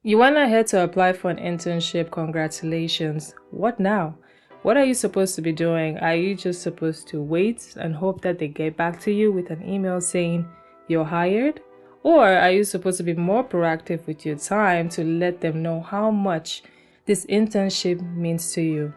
You went ahead to apply for an internship. Congratulations. What now? What are you supposed to be doing? Are you just supposed to wait and hope that they get back to you with an email saying you're hired? Or are you supposed to be more proactive with your time to let them know how much this internship means to you?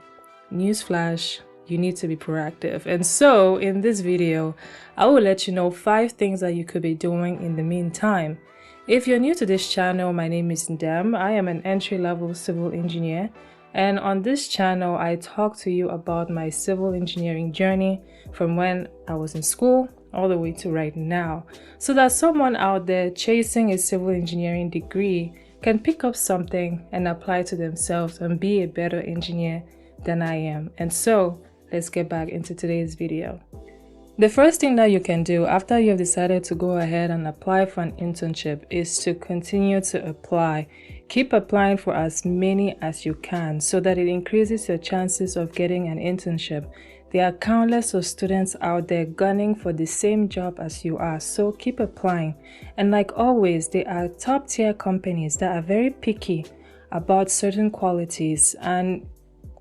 Newsflash, you need to be proactive. And so in this video, I will let you know 5 things that you could be doing in the meantime. If you're new to this channel, my name is Ndem. I am an entry-level civil engineer, and on this channel I talk to you about my civil engineering journey from when I was in school all the way to right now, so that someone out there chasing a civil engineering degree can pick up something and apply to themselves and be a better engineer than I am. And so let's get back into today's video. The first thing that you can do after you have decided to go ahead and apply for an internship is to continue to apply. Keep applying for as many as you can so that it increases your chances of getting an internship. There are countless of students out there gunning for the same job as you are, so keep applying. And like always, there are top tier companies that are very picky about certain qualities, and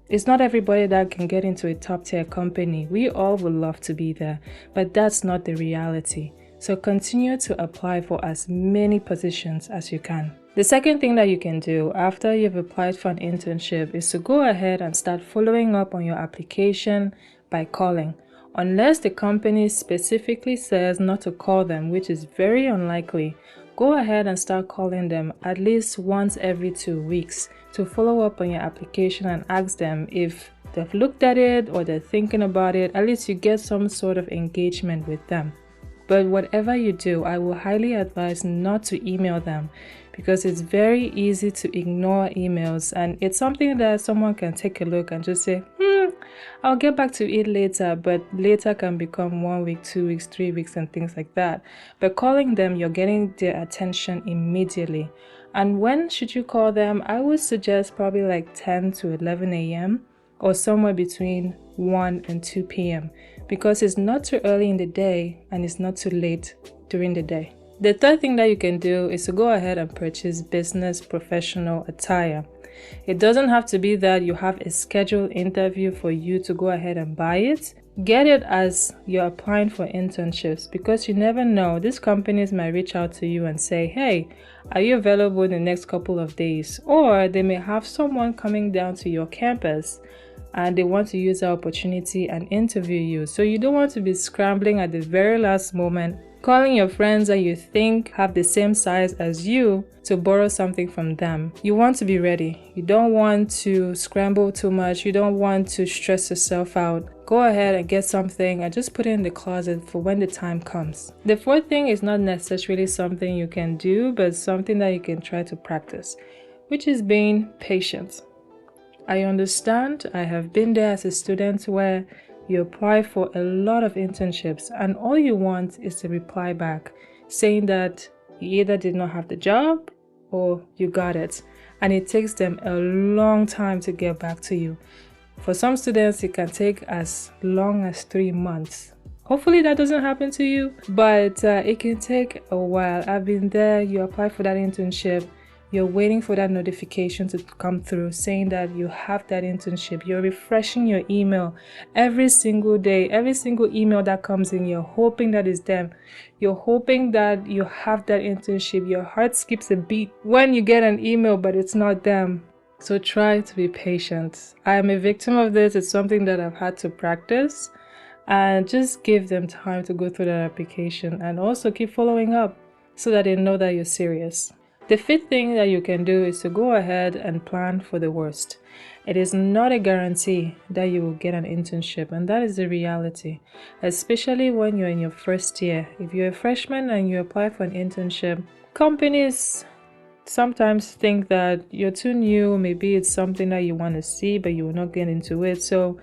it's not everybody that can get into a top tier company. We all would love to be there, but that's not the reality. So continue to apply for as many positions as you can. The second thing that you can do after you've applied for an internship is to go ahead and start following up on your application by calling. Unless the company specifically says not to call them, which is very unlikely, go ahead and start calling them at least once every 2 weeks to follow up on your application and ask them if they've looked at it or they're thinking about it. At least you get some sort of engagement with them. But whatever you do, I will highly advise not to email them, because it's very easy to ignore emails, and it's something that someone can take a look and just say, I'll get back to it later, but later can become 1 week, 2 weeks, 3 weeks, and things like that. But calling them, you're getting their attention immediately. And when should you call them? I would suggest probably like 10 to 11 a.m. or somewhere between 1 and 2 p.m. because it's not too early in the day and it's not too late during the day. The third thing that you can do is to go ahead and purchase business professional attire. It doesn't have to be that you have a scheduled interview for you to go ahead and buy it. Get it as you're applying for internships, because you never know. These companies might reach out to you and say, hey, are you available in the next couple of days? Or they may have someone coming down to your campus and they want to use the opportunity and interview you. So you don't want to be scrambling at the very last moment, calling your friends that you think have the same size as you to borrow something from them. You want to be ready. You don't want to scramble too much. You don't want to stress yourself out. Go ahead and get something and just put it in the closet for when the time comes. The fourth thing is not necessarily something you can do, but something that you can try to practice, which is being patient. I understand. I have been there as a student where you apply for a lot of internships and all you want is to reply back saying that you either did not have the job or you got it, and it takes them a long time to get back to you. For some students, it can take as long as 3 months. Hopefully that doesn't happen to you, but it can take a while. I've been there. You apply for that internship, you're waiting for that notification to come through saying that you have that internship. You're refreshing your email every single day. Every single email that comes in, you're hoping that it's them. You're hoping that you have that internship. Your heart skips a beat when you get an email, but it's not them. So try to be patient. I am a victim of this. It's something that I've had to practice, and just give them time to go through that application, and also keep following up so that they know that you're serious. The fifth thing that you can do is to go ahead and plan for the worst. It is not a guarantee that you will get an internship, and that is the reality, especially when you're in your first year. If you're a freshman and you apply for an internship, companies sometimes think that you're too new. Maybe it's something that you want to see, but you will not get into it. So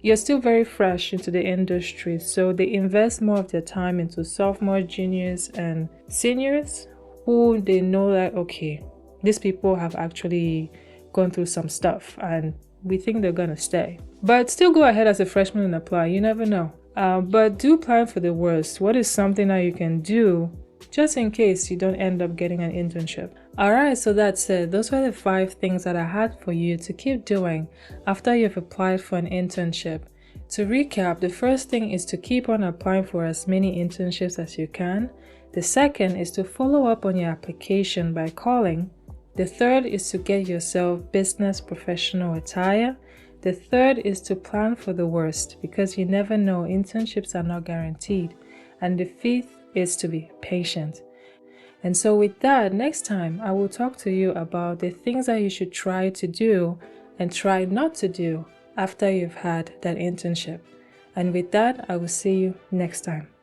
you're still very fresh into the industry. So they invest more of their time into sophomores, juniors, and seniors who they know that, okay, these people have actually gone through some stuff and we think they're gonna stay. But still go ahead as a freshman and apply. You never know. But do plan for the worst. What is something that you can do just in case you don't end up getting an internship. Alright, so that's it. Those were the 5 things that I had for you to keep doing after you've applied for an internship. To recap, the first thing is to keep on applying for as many internships as you can. The second is to follow up on your application by calling. The third is to get yourself business professional attire. The third is to plan for the worst, because you never know, internships are not guaranteed. And the fifth is to be patient. And so with that, next time I will talk to you about the things that you should try to do and try not to do after you've had that internship. And with that, I will see you next time.